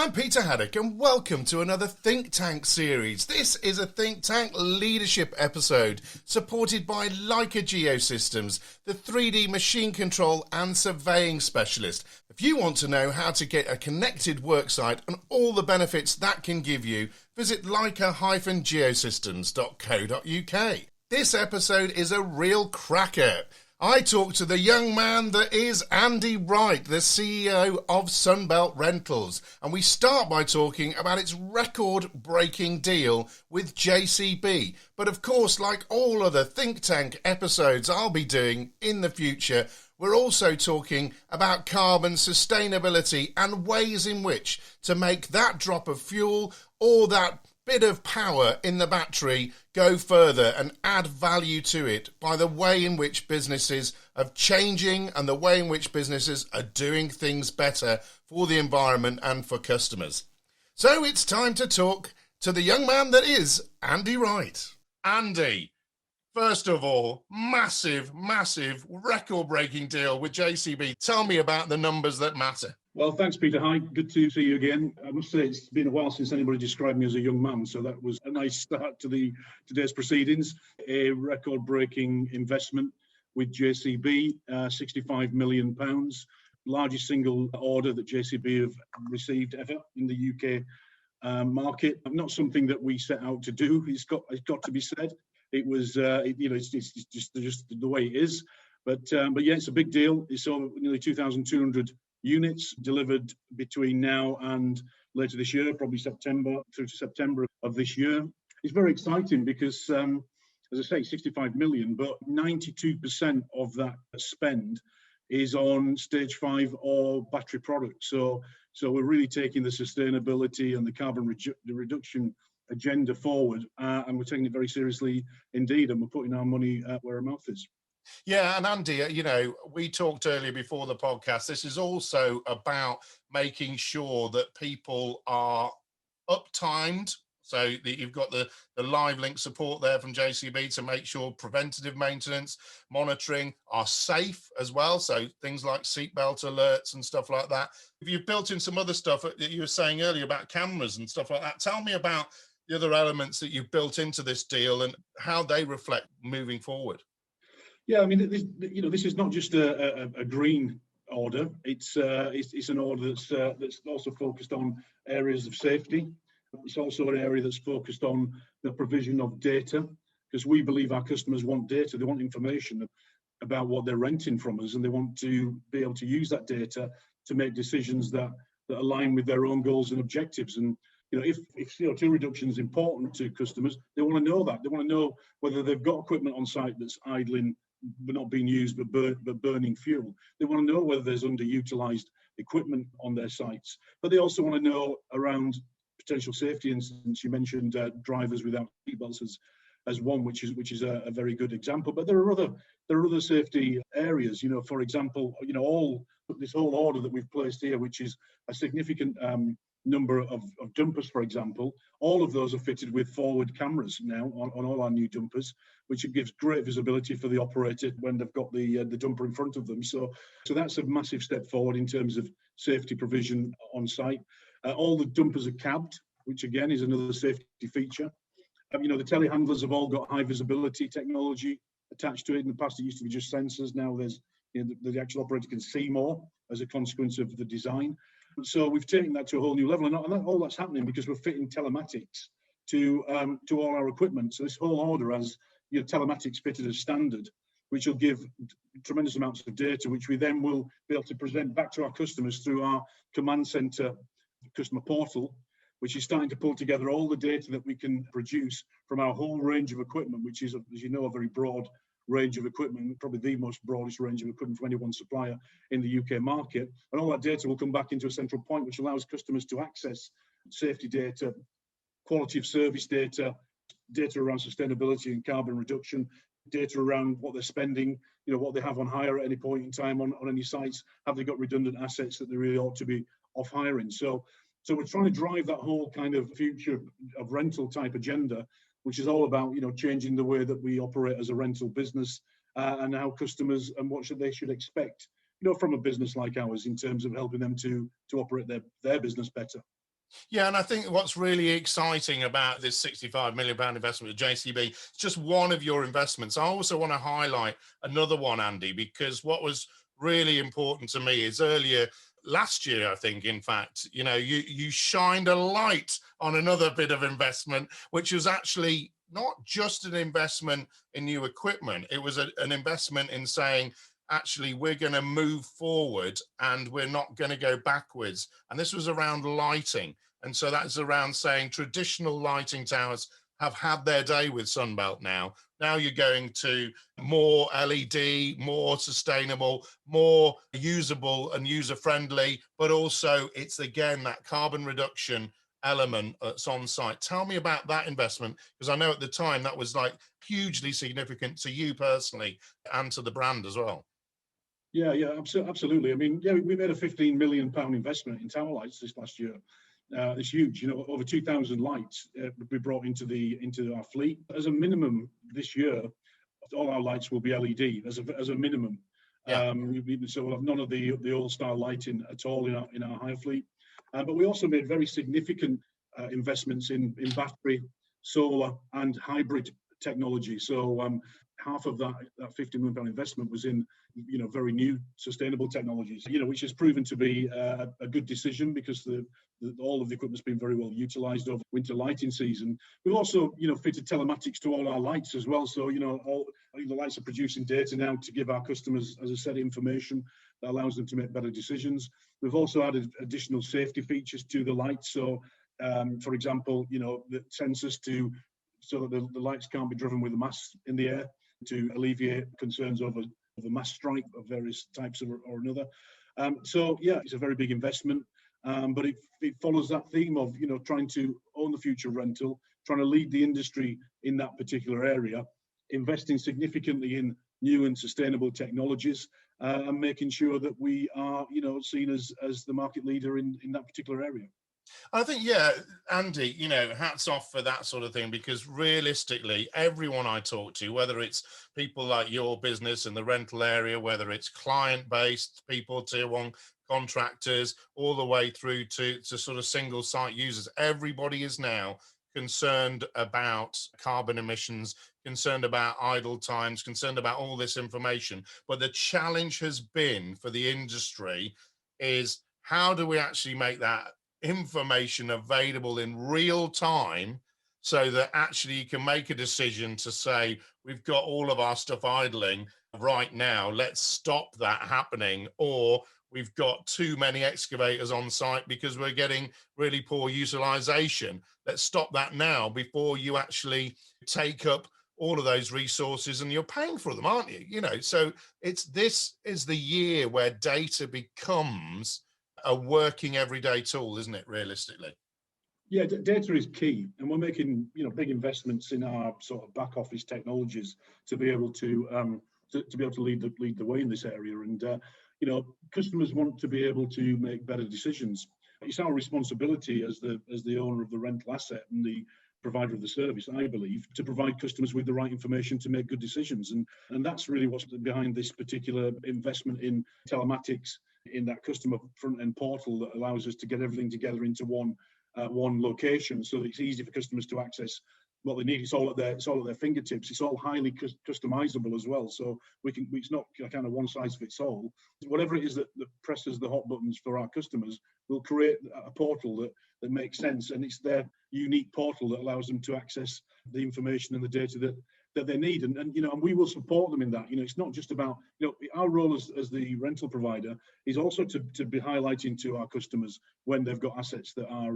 I'm Peter Haddock and welcome to another Think Tank series. This is a Think Tank leadership episode supported by Leica Geosystems, the 3D machine control and surveying specialist. If you want to know how to get a connected worksite and all the benefits that can give you, visit leica-geosystems.co.uk. This episode is a real cracker. I talked to the young man that is Andy Wright, the CEO of Sunbelt Rentals, and we start by talking about its record-breaking deal with JCB. But of course, like all other Think Tank episodes I'll be doing in the future, we're also talking about carbon sustainability and ways in which to make that drop of fuel or that bit of power in the battery go further and add value to it by the way in which businesses are changing and the way in which businesses are doing things better for the environment and for customers. So it's time to talk to the young man that is Andy Wright. Andy, first of all, massive record-breaking deal with JCB. Tell me about the numbers that matter. Well, thanks, Peter. Hi, good to see you again. I must say it's been a while since anybody described me as a young man, so that was a nice start to today's proceedings. A record-breaking investment with JCB, £65 million, largest single order that JCB have received ever in the UK market. Not something that we set out to do. It's got to be said. It was, it's just the way it is. But yeah, it's a big deal. It's over nearly 2,200 units delivered between now and later this year, probably September through to September of this year. It's very exciting because, as I say, 65 million, but 92% of that spend is on stage 5 or battery products. So we're really taking the sustainability and the carbon reduction agenda forward, and we're taking it very seriously indeed, and we're putting our money where our mouth is. Yeah, and Andy, we talked earlier before the podcast. This is also about making sure that people are uptimed. So that you've got the live link support there from JCB to make sure preventative maintenance, monitoring are safe as well. So things like seatbelt alerts and stuff like that. If you've built in some other stuff that you were saying earlier about cameras and stuff like that, tell me about the other elements that you've built into this deal and how they reflect moving forward. Yeah, I mean, this is not just a green order. It's an order that's also focused on areas of safety. It's also an area that's focused on the provision of data, because we believe our customers want data. They want information about what they're renting from us, and they want to be able to use that data to make decisions that align with their own goals and objectives. And if CO2 reduction is important to customers, they want to know that. They want to know whether they've got equipment on site that's idling but not being used but burning fuel. They want to know whether there's underutilized equipment on their sites. But they also want to know around potential safety incidents. You mentioned drivers without seatbelts as one, which is a very good example. But there are other safety areas. For example, this whole order that we've placed here, which is a significant number of dumpers, for example, all of those are fitted with forward cameras now on all our new dumpers, which gives great visibility for the operator when they've got the dumper in front of them. So that's a massive step forward in terms of safety provision on site. All the dumpers are cabbed, which again is another safety feature. The telehandlers have all got high visibility technology attached to it. In the past, it used to be just sensors. Now there's the actual operator can see more as a consequence of the design. So we've taken that to a whole new level, and all that's happening because we're fitting telematics to all our equipment. So this whole order has telematics fitted as standard, which will give tremendous amounts of data, which we then will be able to present back to our customers through our command center customer portal, which is starting to pull together all the data that we can produce from our whole range of equipment, which is, as you know, a very broad range of equipment, probably the most broadest range of equipment from any one supplier in the UK market. And all that data will come back into a central point, which allows customers to access safety data, quality of service data around sustainability and carbon reduction, data around what they're spending, what they have on hire at any point in time on any sites. Have they got redundant assets that they really ought to be off hiring? So we're trying to drive that whole kind of future of rental type agenda, which is all about changing the way that we operate as a rental business and how customers and what they should expect from a business like ours in terms of helping them to operate their business better. Yeah, and I think what's really exciting about this £65 million investment with JCB, it's just one of your investments. I also want to highlight another one, Andy, because what was really important to me is earlier last year, I think, in fact, you shined a light on another bit of investment, which was actually not just an investment in new equipment. It was an investment in saying, actually, we're going to move forward and we're not going to go backwards. And this was around lighting. And so that's around saying traditional lighting towers have had their day with Sunbelt now. Now you're going to more LED, more sustainable, more usable and user-friendly, but also it's, again, that carbon reduction element that's on site. Tell me about that investment, because I know at the time that was like hugely significant to you personally and to the brand as well. Yeah, absolutely. I mean, yeah, we made a £15 million investment in tower lights this last year. It's huge. Over 2,000 lights we brought into our fleet. As a minimum this year, all our lights will be LED as a minimum. Yeah. So we'll have none of the old style lighting at all in our hire fleet. But we also made very significant investments in battery, solar, and hybrid technology. So half of that £50 million investment was in very new sustainable technologies, which has proven to be a good decision, because all of the equipment's been very well utilized over winter lighting season. We've also fitted telematics to all our lights as well, so all the lights are producing data now to give our customers, as I said, information that allows them to make better decisions. We've also added additional safety features to the lights, so for example, the sensors so that the lights can't be driven with a mast in the air, to alleviate concerns over mast strike of various types or another. So yeah, it's a very big investment, but it follows that theme of trying to own the future of rental, trying to lead the industry in that particular area, investing significantly in new and sustainable technologies, and making sure that we are seen as the market leader in that particular area. I think, yeah, Andy, hats off for that sort of thing, because realistically, everyone I talk to, whether it's people like your business in the rental area, whether it's client-based people, tier one contractors, all the way through to sort of single site users, everybody is now concerned about carbon emissions, concerned about idle times, concerned about all this information. But the challenge has been for the industry is, how do we actually make that information available in real time, so that actually you can make a decision to say, we've got all of our stuff idling right now, let's stop that happening, or we've got too many excavators on site because we're getting really poor utilization. Let's stop that now before you actually take up all of those resources, and you're paying for them, aren't you? So this is the year where data becomes a working everyday tool, isn't it, realistically? Yeah, data is key, and we're making big investments in our sort of back office technologies to be able to lead the way in this area. And customers want to be able to make better decisions. It's our responsibility as the owner of the rental asset and the provider of the service, I believe, to provide customers with the right information to make good decisions. And that's really what's behind this particular investment in telematics, in that customer front end portal that allows us to get everything together into one location, so that it's easy for customers to access what they need. It's all at their fingertips. It's all highly customizable as well. So it's not a kind of one size fits all. Whatever it is that presses the hot buttons for our customers, we'll create a portal that makes sense, and it's their unique portal that allows them to access the information and the data that they need. And we will support them in that. It's not just about, our role as the rental provider is also to be highlighting to our customers when they've got assets that are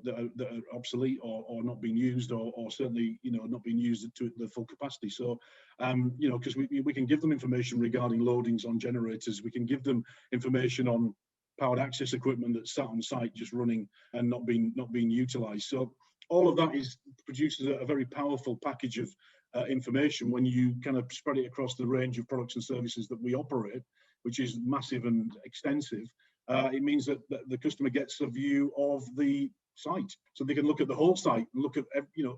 that are obsolete or not being used, or certainly not being used to the full capacity. So because we can give them information regarding loadings on generators, we can give them information on powered access equipment that's sat on site just running and not being utilized. So all of that produces a very powerful package of information when you kind of spread it across the range of products and services that we operate, which is massive and extensive. It means that the customer gets a view of the site, so they can look at the whole site and look at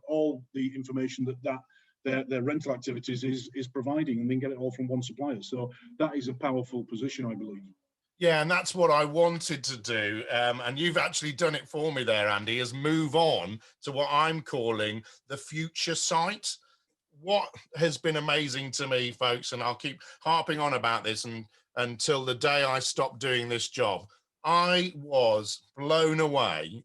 all the information that their rental activities is providing, and then get it all from one supplier. So that is a powerful position, I believe. Yeah, and that's what I wanted to do. And you've actually done it for me there, Andy, is move on to what I'm calling the future site. What has been amazing to me, folks, and I'll keep harping on about this and until the day I stop doing this job. I was blown away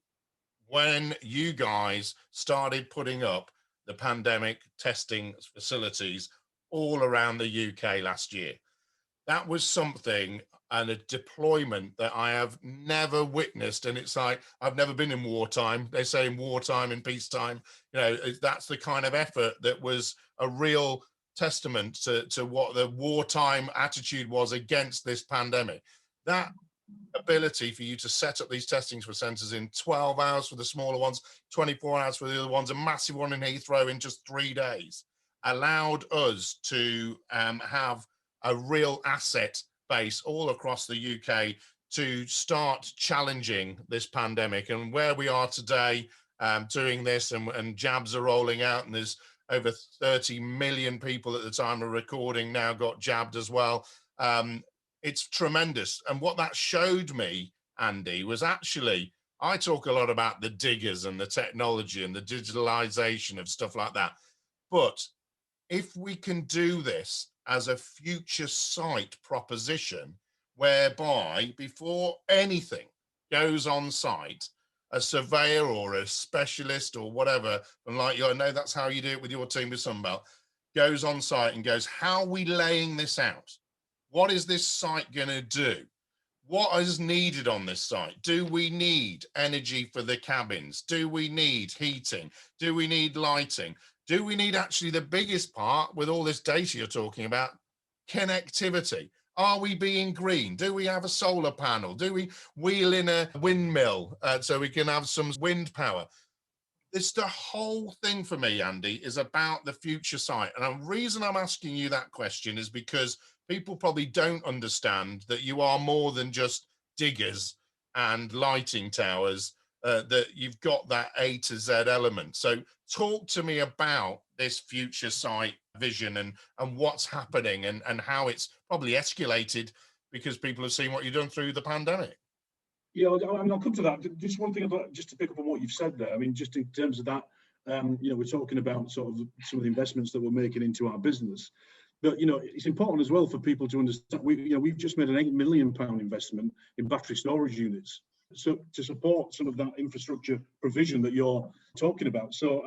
when you guys started putting up the pandemic testing facilities all around the UK last year. That was something and a deployment that I have never witnessed. And it's like, I've never been in wartime. They say in wartime and peacetime, that's the kind of effort that was a real testament to what the wartime attitude was against this pandemic. That ability for you to set up these testings for centres in 12 hours for the smaller ones, 24 hours for the other ones, a massive one in Heathrow in just 3 days, allowed us to have a real asset base all across the UK to start challenging this pandemic. And where we are today, doing this, and jabs are rolling out, and there's over 30 million people at the time of recording now got jabbed as well. It's tremendous. And what that showed me, Andy, was actually, I talk a lot about the diggers and the technology and the digitalization of stuff like that. But if we can do this as a future site proposition, whereby before anything goes on site, a surveyor or a specialist or whatever, and like you, I know that's how you do it with your team with Sunbelt, goes on site and goes, how are we laying this out? What is this site going to do? What is needed on this site? Do we need energy for the cabins? Do we need heating? Do we need lighting? Do we need, actually the biggest part with all this data you're talking about, connectivity? Are we being green? Do we have a solar panel? Do we wheel in a windmill so we can have some wind power? It's the whole thing for me, Andy, is about the future site. And the reason I'm asking you that question is because people probably don't understand that you are more than just diggers and lighting towers, that you've got that A to Z element. So talk to me about this future site vision and what's happening and how it's probably escalated because people have seen what you've done through the pandemic. Yeah, I'll come to that. Just one thing about, just to pick up on what you've said there. I mean, just in terms of that, we're talking about sort of some of the investments that we're making into our business. But it's important as well for people to understand. We've just made an £8 million investment in battery storage units, so to support some of that infrastructure provision that you're talking about. So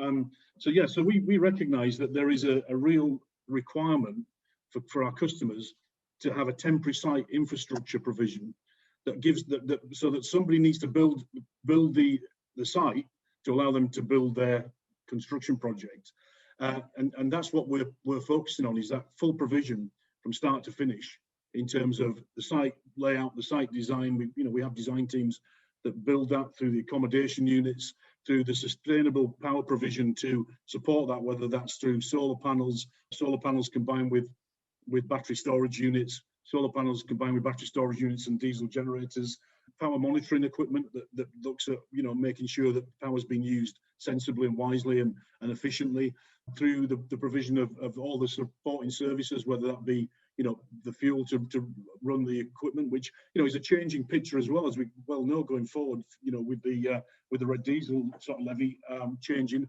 we recognise that there is a real requirement for our customers to have a temporary site infrastructure provision that gives that so that somebody needs to build the site to allow them to build their construction project, and that's what we're focusing on, is that full provision from start to finish in terms of the site layout, the site design. We have design teams that build that through the accommodation units, through the sustainable power provision to support that, whether that's through solar panels combined with battery storage units, solar panels combined with battery storage units and diesel generators, power monitoring equipment that looks at making sure that power is being used sensibly and wisely and efficiently, through the provision of all the supporting services, whether that be the fuel to run the equipment, which is a changing picture as well, as we well know going forward, with the red diesel sort of levy changing.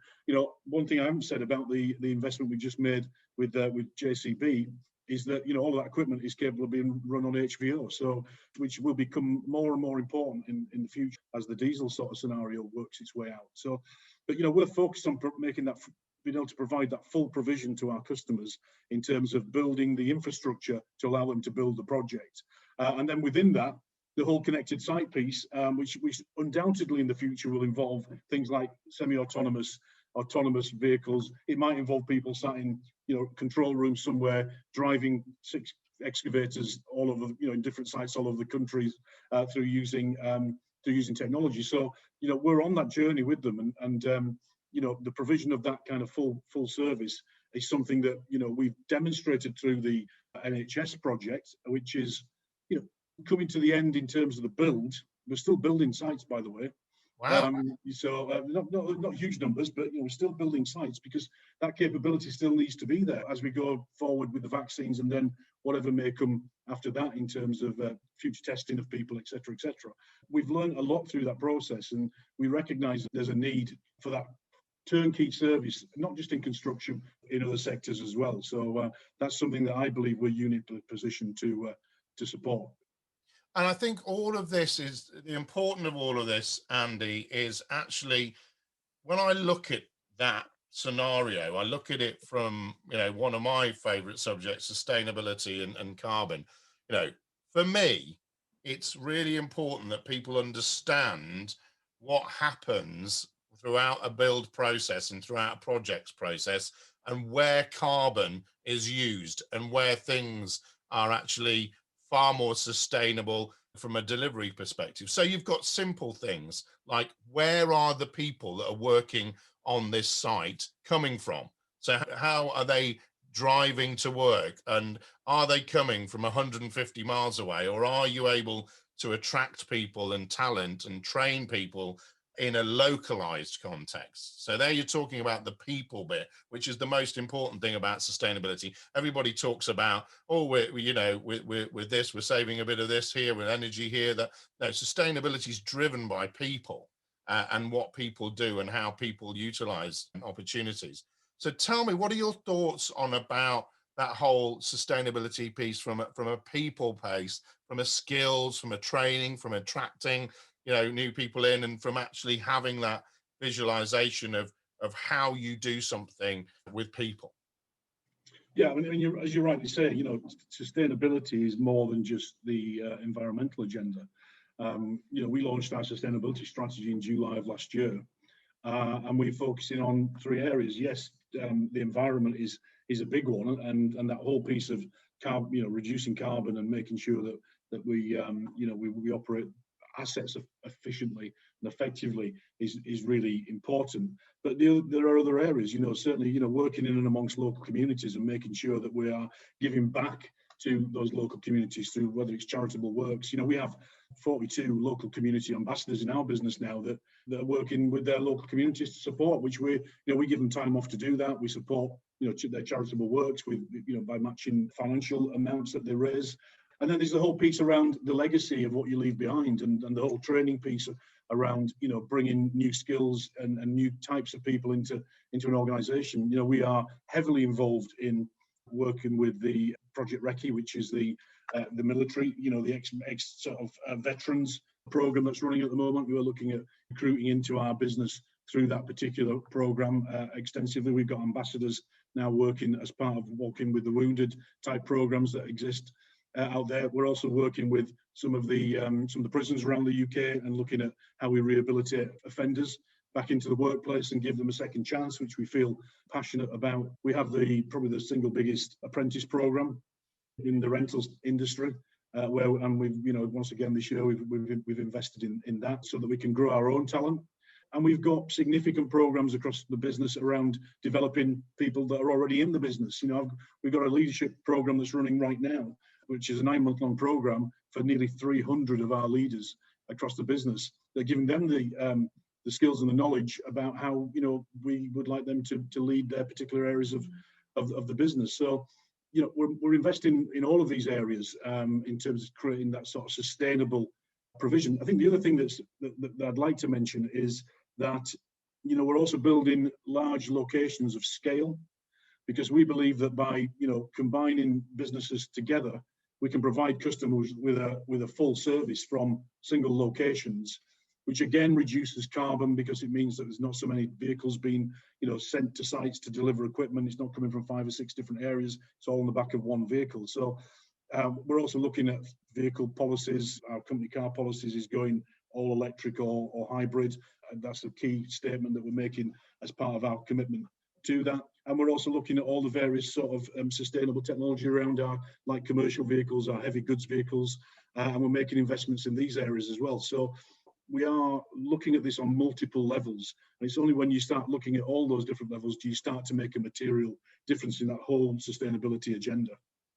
One thing I haven't said about the investment we just made with JCB is that all of that equipment is capable of being run on HVO, so which will become more and more important in the future as the diesel sort of scenario works its way out. So, but we're focused on making that, being able to provide that full provision to our customers in terms of building the infrastructure to allow them to build the project, and then within that, the whole connected site piece, which undoubtedly in the future will involve things like semi-autonomous vehicles. It might involve people sat in control rooms somewhere, driving 6 excavators all over in different sites all over the country, through using technology. So we're on that journey with them, and the provision of that kind of full service is something that we've demonstrated through the NHS project, which is coming to the end in terms of the build. We're still building sites, by the way. Wow. Not huge numbers, but we're still building sites because that capability still needs to be there as we go forward with the vaccines, and then whatever may come after that in terms of future testing of people, etc., etc. We've learned a lot through that process, and we recognise that there's a need for that turnkey service, not just in construction, in other sectors as well. So that's something that I believe we're uniquely positioned to support. And I think all of this is the important of all of this, Andy, is actually when I look at that scenario, I look at it from, one of my favorite subjects, sustainability and carbon. For me, it's really important that people understand what happens throughout a build process and throughout a projects process, and where carbon is used and where things are actually far more sustainable from a delivery perspective. So you've got simple things like, where are the people that are working on this site coming from? So how are they driving to work, and are they coming from 150 miles away, or are you able to attract people and talent and train people in a localized context? So there you're talking about the people bit, which is the most important thing about sustainability. Everybody talks about, with this, we're saving a bit of this here, with energy here. That no, sustainability is driven by people and what people do and how people utilize opportunities. So tell me, what are your thoughts on about that whole sustainability piece from a people pace, from a skills, from a training, from attracting new people in, and from actually having that visualization of how you do something with people? Yeah, I mean, as you rightly say, sustainability is more than just the environmental agenda. We launched our sustainability strategy in July of last year, and we're focusing on three areas. Yes, the environment is a big one, and that whole piece of reducing carbon and making sure that we operate assets efficiently and effectively is really important. But there are other areas, certainly, working in and amongst local communities and making sure that we are giving back to those local communities through whether it's charitable works. We have 42 local community ambassadors in our business now that are working with their local communities to support, which we give them time off to do that. We support their charitable works with by matching financial amounts that they raise. And then there's the whole piece around the legacy of what you leave behind, and the whole training piece around bringing new skills and new types of people into an organisation. We are heavily involved in working with the Project Recce, which is the military, the ex sort of veterans program that's running at the moment. We are looking at recruiting into our business through that particular program extensively. We've got ambassadors now working as part of Walking with the Wounded type programs that exist out there. We're also working with some of the prisons around the UK and looking at how we rehabilitate offenders back into the workplace and give them a second chance, which we feel passionate about. We have probably the single biggest apprentice program in the rentals industry, and we've once again this year we've invested in that so that we can grow our own talent. And we've got significant programs across the business around developing people that are already in the business. We've got a leadership program that's running right now, which is a 9-month-long program for nearly 300 of our leaders across the business. They're giving them the skills and the knowledge about how we would like them to lead their particular areas of the business. So we're investing in all of these areas in terms of creating that sort of sustainable provision. I think the other thing that I'd like to mention is that we're also building large locations of scale, because we believe that by combining businesses together, we can provide customers with a full service from single locations, which again reduces carbon, because it means that there's not so many vehicles being sent to sites to deliver equipment. It's not coming from 5 or 6 different areas. It's all in the back of one vehicle. So we're also looking at vehicle policies. Our company car policies is going all electric or hybrid. And that's a key statement that we're making as part of our commitment to that. And we're also looking at all the various sort of sustainable technology around our light commercial vehicles, our heavy goods vehicles, and we're making investments in these areas as well. So we are looking at this on multiple levels. And it's only when you start looking at all those different levels do you start to make a material difference in that whole sustainability agenda.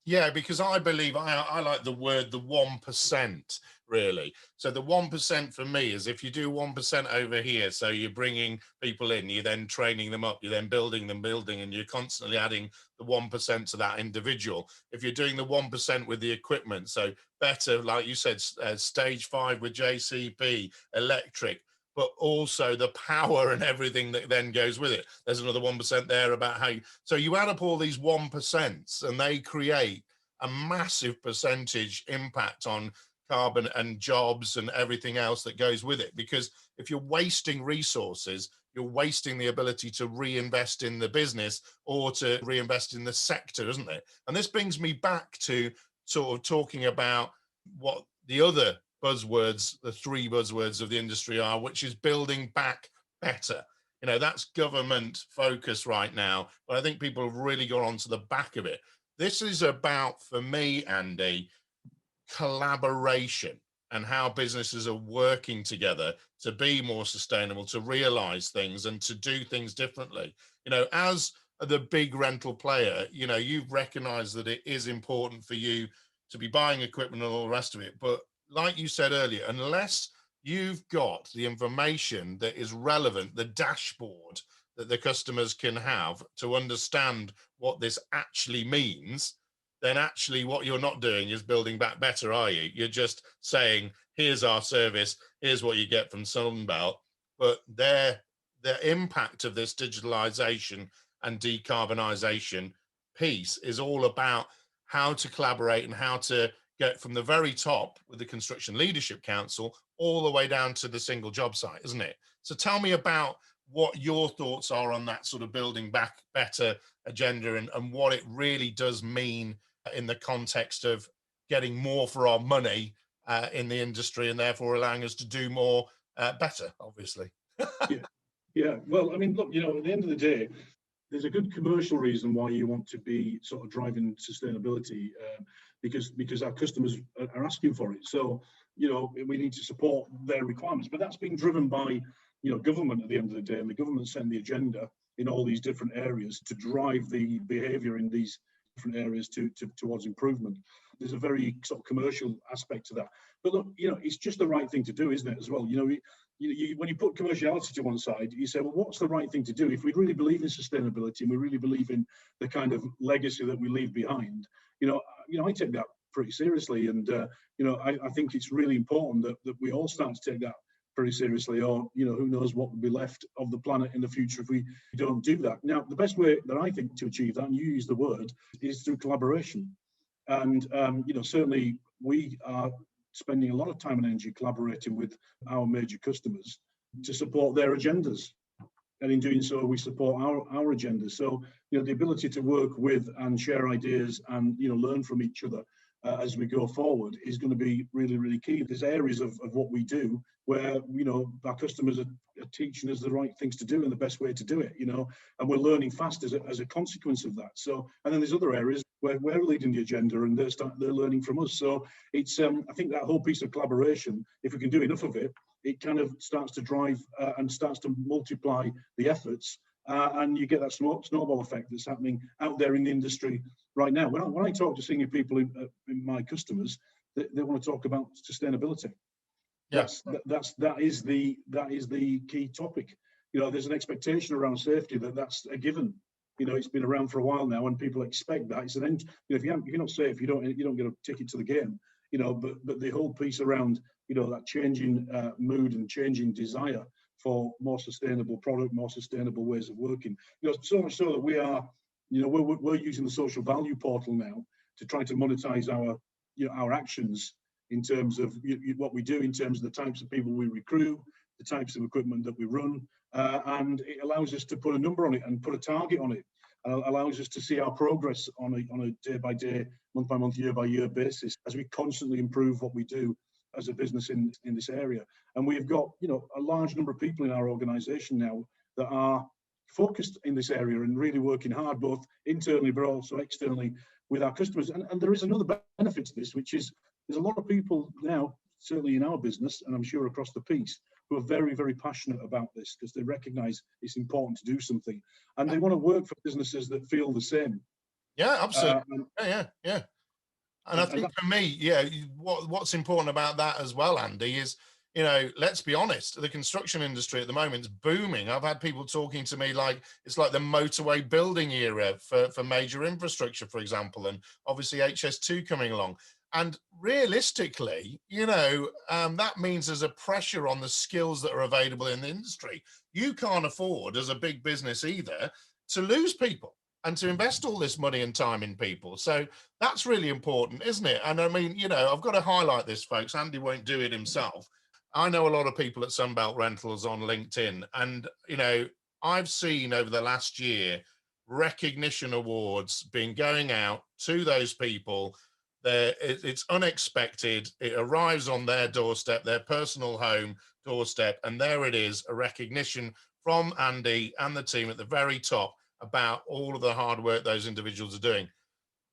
Yeah, because I believe I like the word the 1%, really. So the 1% for me is if you do 1% over here, so you're bringing people in, you're then training them up, you're then building them, and you're constantly adding the 1% to that individual. If you're doing the 1% with the equipment, so better, like you said, stage 5 with JCP, electric, but also the power and everything that then goes with it. There's another 1% there about how so you add up all these 1% and they create a massive percentage impact on carbon and jobs and everything else that goes with it. Because if you're wasting resources, you're wasting the ability to reinvest in the business or to reinvest in the sector, isn't it? And this brings me back to sort of talking about what the other buzzwords, the three buzzwords of the industry are, which is building back better. You know, that's government focus right now, but I think people have really got onto the back of it. This is about, for me, Andy, collaboration and how businesses are working together to be more sustainable, to realize things and to do things differently. You know, as the big rental player, you know, you've recognized that it is important for you to be buying equipment and all the rest of it. But like you said earlier, unless you've got the information that is relevant, the dashboard that the customers can have to understand what this actually means, then actually what you're not doing is building back better, are you? You're just saying, here's our service, here's what you get from Sunbelt. But the impact of this digitalization and decarbonisation piece is all about how to collaborate and how to get from the very top with the Construction Leadership Council all the way down to the single job site, isn't it? So tell me about what your thoughts are on that sort of building back better agenda and what it really does mean in the context of getting more for our money in the industry and therefore allowing us to do more better, obviously. Yeah, yeah. Well, I mean, look, you know, at the end of the day, there's a good commercial reason why you want to be sort of driving sustainability, because our customers are asking for it. So, you know, we need to support their requirements. But that's being driven by, you know, government at the end of the day, and the government setting the agenda in all these different areas to drive the behaviour in these different areas towards improvement. There's a very sort of commercial aspect to that. But look, you know, it's just the right thing to do, isn't it, as well? You know, when you put commerciality to one side, you say, well, what's the right thing to do? If we really believe in sustainability and we really believe in the kind of legacy that we leave behind, you know, I take that pretty seriously. And, you know, I think it's really important that we all start to take that pretty seriously, or, you know, who knows what will be left of the planet in the future if we don't do that. Now, the best way that I think to achieve that, and you use the word, is through collaboration. And, you know, certainly we are spending a lot of time and energy collaborating with our major customers to support their agendas. And in doing so, we support our agendas. So, you know, the ability to work with and share ideas and, you know, learn from each other as we go forward is going to be really, really key. There's areas of what we do where, you know, our customers are teaching us the right things to do and the best way to do it, you know, and we're learning fast as a consequence of that. So, and then there's other areas where we're leading the agenda and they're learning from us. So it's, I think that whole piece of collaboration, if we can do enough of it, it kind of starts to drive and starts to multiply the efforts. And you get that snowball effect that's happening out there in the industry right now. When I talk to senior people in my customers, they want to talk about sustainability. Yes, that is the key topic. You know, there's an expectation around safety that's a given. You know, it's been around for a while now, and people expect that. It's an end. You know, if you're not safe, you don't get a ticket to the game. You know, but the whole piece around, you know, that changing mood and changing desire for more sustainable product, more sustainable ways of working. You know, so much so that we are, you know, we're using the social value portal now to try to monetize our actions in terms of what we do, in terms of the types of people we recruit, the types of equipment that we run, and it allows us to put a number on it and put a target on it. Allows us to see our progress on a day-by-day, month-by-month, year-by-year basis as we constantly improve what we do as a business in this area. And we've got, you know, a large number of people in our organisation now that are focused in this area and really working hard, both internally but also externally with our customers. And there is another benefit to this, which is there's a lot of people now, certainly in our business, and I'm sure across the piece, who are very, very passionate about this because they recognise it's important to do something. And they want to work for businesses that feel the same. Yeah, absolutely. Yeah. And I think for me, yeah, what's important about that as well, Andy, is, let's be honest, the construction industry at the moment is booming. I've had people talking to me like it's like the motorway building era for major infrastructure, for example, and obviously HS2 coming along. And realistically, that means there's a pressure on the skills that are available in the industry. You can't afford, as a big business either, to lose people and to invest all this money and time in people. So that's really important, isn't it? And I mean, I've got to highlight this, folks. Andy won't do it himself. I know a lot of people at Sunbelt Rentals on LinkedIn, and, I've seen over the last year recognition awards being going out to those people. It's unexpected. It arrives on their doorstep, their personal home doorstep, and there it is, a recognition from Andy and the team at the very top about all of the hard work those individuals are doing.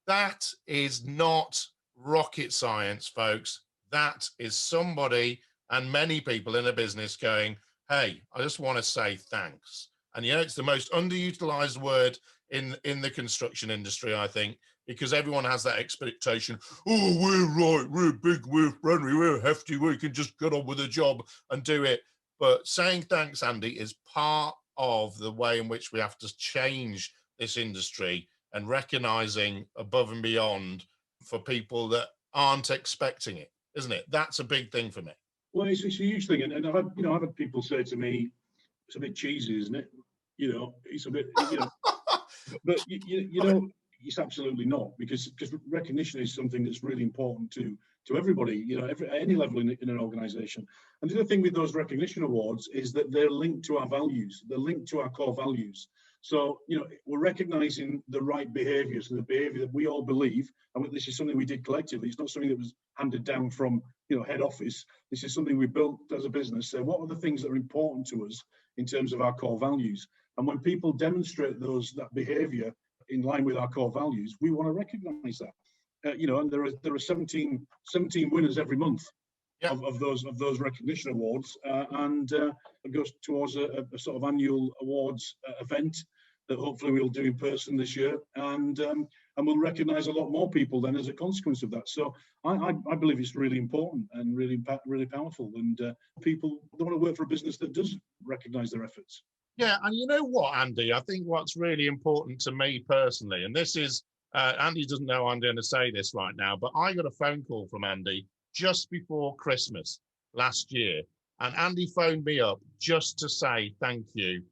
That is not rocket science, folks. That is somebody and many people in a business going, hey, I just want to say thanks. And, it's the most underutilized word in the construction industry, I think, because everyone has that expectation. Oh, we're right, we're big, we're friendly, we're hefty, we can just get on with the job and do it. But saying thanks, Andy, is part of the way in which we have to change this industry, and recognizing above and beyond for people that aren't expecting it, isn't it? That's a big thing for me. Well, it's a huge thing, and I've had people say to me, "It's a bit cheesy, isn't it?" It's a bit, but it's absolutely not, because recognition is something that's really important to everybody, any level in an organisation. And the other thing with those recognition awards is that they're linked to our values, they're linked to our core values. So, we're recognising the right behaviours and the behaviour that we all believe, and this is something we did collectively. It's not something that was handed down from, head office. This is something we built as a business. So what are the things that are important to us in terms of our core values? And when people demonstrate that behaviour in line with our core values, we want to recognise that. And there are 17 winners every month. Yep. of those recognition awards, and it goes towards a sort of annual awards event that hopefully we'll do in person this year, and we'll recognise a lot more people then as a consequence of that. So I believe it's really important and really powerful, and people don't want to work for a business that does recognise their efforts. Yeah, and you know what, Andy? I think what's really important to me personally, and this is, Andy doesn't know I'm going to say this right now, but I got a phone call from Andy just before Christmas last year. And Andy phoned me up just to say thank you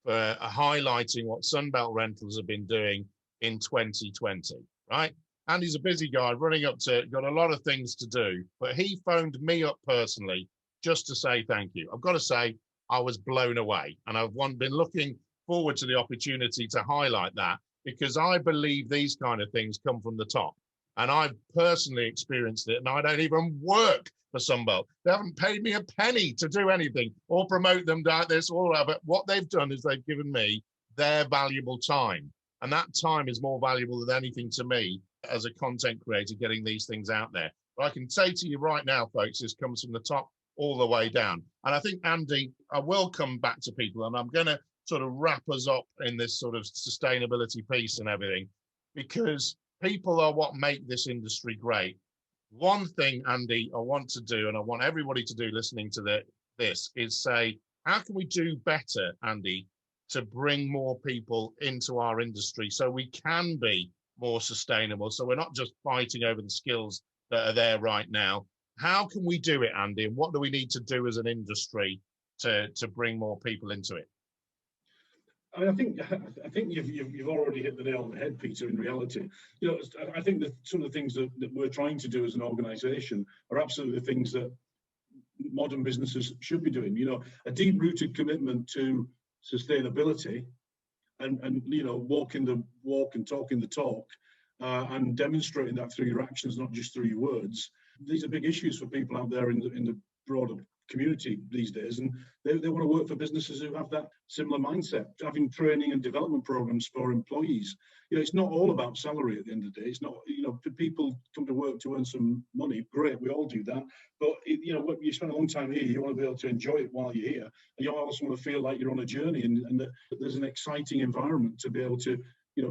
for highlighting what Sunbelt Rentals have been doing in 2020, right? Andy's a busy guy, got a lot of things to do, but he phoned me up personally just to say thank you. I've got to say, I was blown away, and I've been looking forward to the opportunity to highlight that, because I believe these kind of things come from the top. And I've personally experienced it, and I don't even work for Sunbelt. They haven't paid me a penny to do anything or promote them like this or that. But what they've done is they've given me their valuable time. And that time is more valuable than anything to me as a content creator, getting these things out there. But I can say to you right now, folks, this comes from the top all the way down. And I think, Andy, I will come back to people, and I'm going to sort of wrap us up in this sort of sustainability piece and everything, because people are what make this industry great. One thing, Andy, I want to do, and I want everybody to do listening to this, is say, how can we do better, Andy, to bring more people into our industry so we can be more sustainable, so we're not just fighting over the skills that are there right now? How can we do it, Andy, and what do we need to do as an industry to bring more people into it? I think you've already hit the nail on the head, Peter. In reality, I think that some of the things that we're trying to do as an organisation are absolutely the things that modern businesses should be doing. A deep-rooted commitment to sustainability, and walking the walk and talking the talk, and demonstrating that through your actions, not just through your words. These are big issues for people out there in the broader community these days, and they want to work for businesses who have that similar mindset, having training and development programs for employees. It's not all about salary at the end of the day. It's not, people come to work to earn some money. Great, we all do that. But you spend a long time here, you want to be able to enjoy it while you're here, and you also want to feel like you're on a journey, and that there's an exciting environment to be able to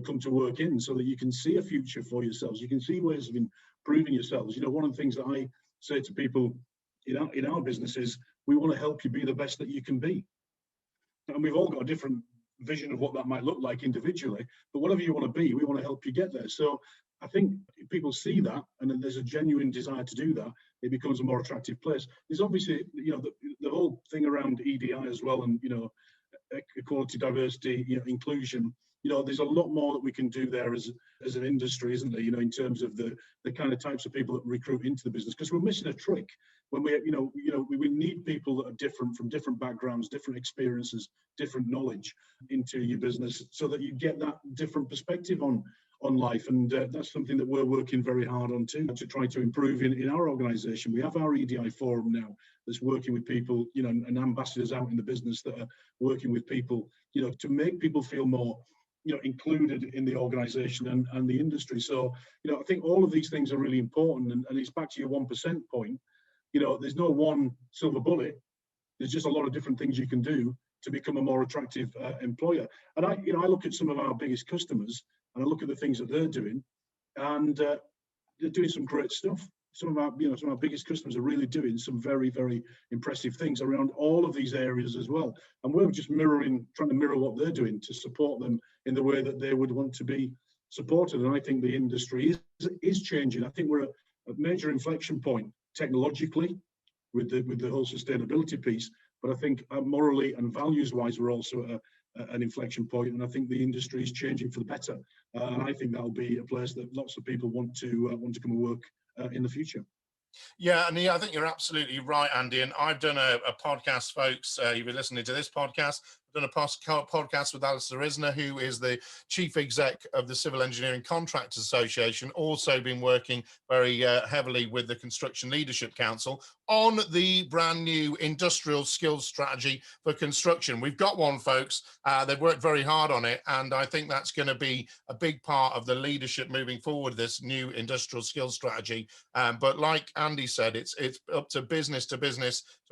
come to work in, so that you can see a future for yourselves. You can see ways of proving yourselves. One of the things that I say to people in our business is, we want to help you be the best that you can be. And we've all got a different vision of what that might look like individually, but whatever you want to be, we want to help you get there. So I think if people see that, and then there's a genuine desire to do that, it becomes a more attractive place. There's obviously, the whole thing around EDI as well, and, equality, diversity, inclusion. There's a lot more that we can do there as an industry, isn't there? In terms of the kind of types of people that recruit into the business, because we're missing a trick when we need people that are different, from different backgrounds, different experiences, different knowledge into your business, so that you get that different perspective on life. And that's something that we're working very hard on too, to try to improve in our organisation. We have our EDI forum now that's working with people, and ambassadors out in the business that are working with people, to make people feel more included in the organisation and the industry. So, I think all of these things are really important. And it's back to your 1% point. There's no one silver bullet. There's just a lot of different things you can do to become a more attractive employer. And I look at some of our biggest customers, and I look at the things that they're doing, and they're doing some great stuff. Some of our biggest customers are really doing some very, very impressive things around all of these areas as well. And we're just trying to mirror what they're doing to support them in the way that they would want to be supported. And I think the industry is changing. I think we're at a major inflection point technologically with the whole sustainability piece. But I think morally and values-wise, we're also at an inflection point, and I think the industry is changing for the better. And I think that'll be a place that lots of people want to come and work in the future. Yeah, and I think you're absolutely right, Andy. And I've done a podcast, folks. You've been listening to this podcast. I've done a podcast with Alistair Isner, who is the chief exec of the Civil Engineering Contractors Association, also been working very heavily with the Construction Leadership Council on the brand new industrial skills strategy for construction. We've got one, folks. They've worked very hard on it, and I think that's going to be a big part of the leadership moving forward, this new industrial skills strategy. But like Andy said, it's up to business to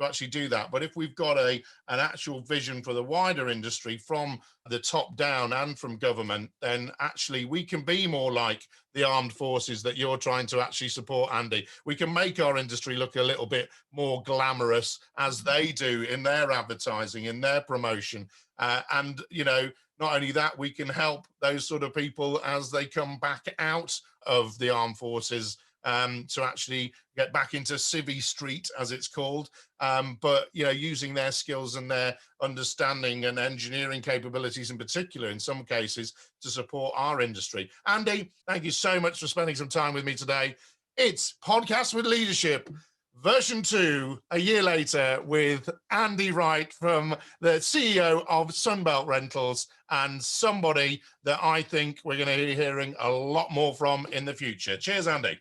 actually do that. But if we've got an actual vision for the wider industry from the top down and from government, then actually we can be more like the armed forces that you're trying to actually support, Andy. We can make our industry look a little bit more glamorous, as they do in their advertising, in their promotion. And, not only that, we can help those sort of people as they come back out of the armed forces to actually get back into Civvy Street, as it's called, but using their skills and their understanding and engineering capabilities in particular, in some cases, to support our industry. Andy, thank you so much for spending some time with me today. It's Podcast with Leadership, version 2, a year later, with Andy Wright, from the CEO of Sunbelt Rentals, and somebody that I think we're going to be hearing a lot more from in the future. Cheers, Andy.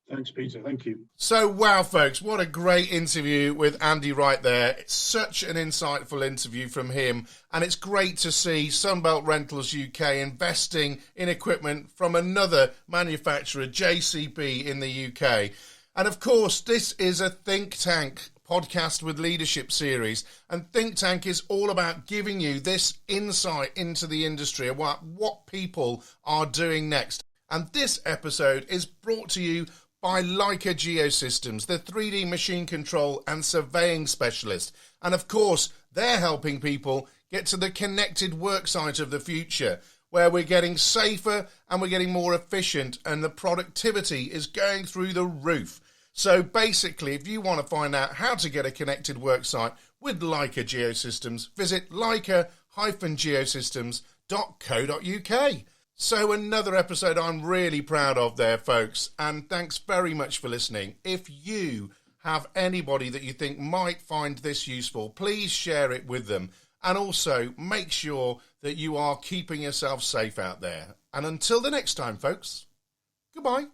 Thanks, Peter. Thank you. So, wow, folks, what a great interview with Andy Wright there. It's such an insightful interview from him. And it's great to see Sunbelt Rentals UK investing in equipment from another manufacturer, JCB, in the UK. And of course, this is a Think Tank Podcast with Leadership series. And Think Tank is all about giving you this insight into the industry about what people are doing next. And this episode is brought to you by Leica Geosystems, the 3D machine control and surveying specialist. And of course, they're helping people get to the connected worksite of the future, where we're getting safer and we're getting more efficient, and the productivity is going through the roof. So basically, if you want to find out how to get a connected worksite with Leica Geosystems, visit leica-geosystems.co.uk. So another episode I'm really proud of there, folks, and thanks very much for listening. If you have anybody that you think might find this useful, please share it with them. And also make sure that you are keeping yourself safe out there. And until the next time, folks, goodbye.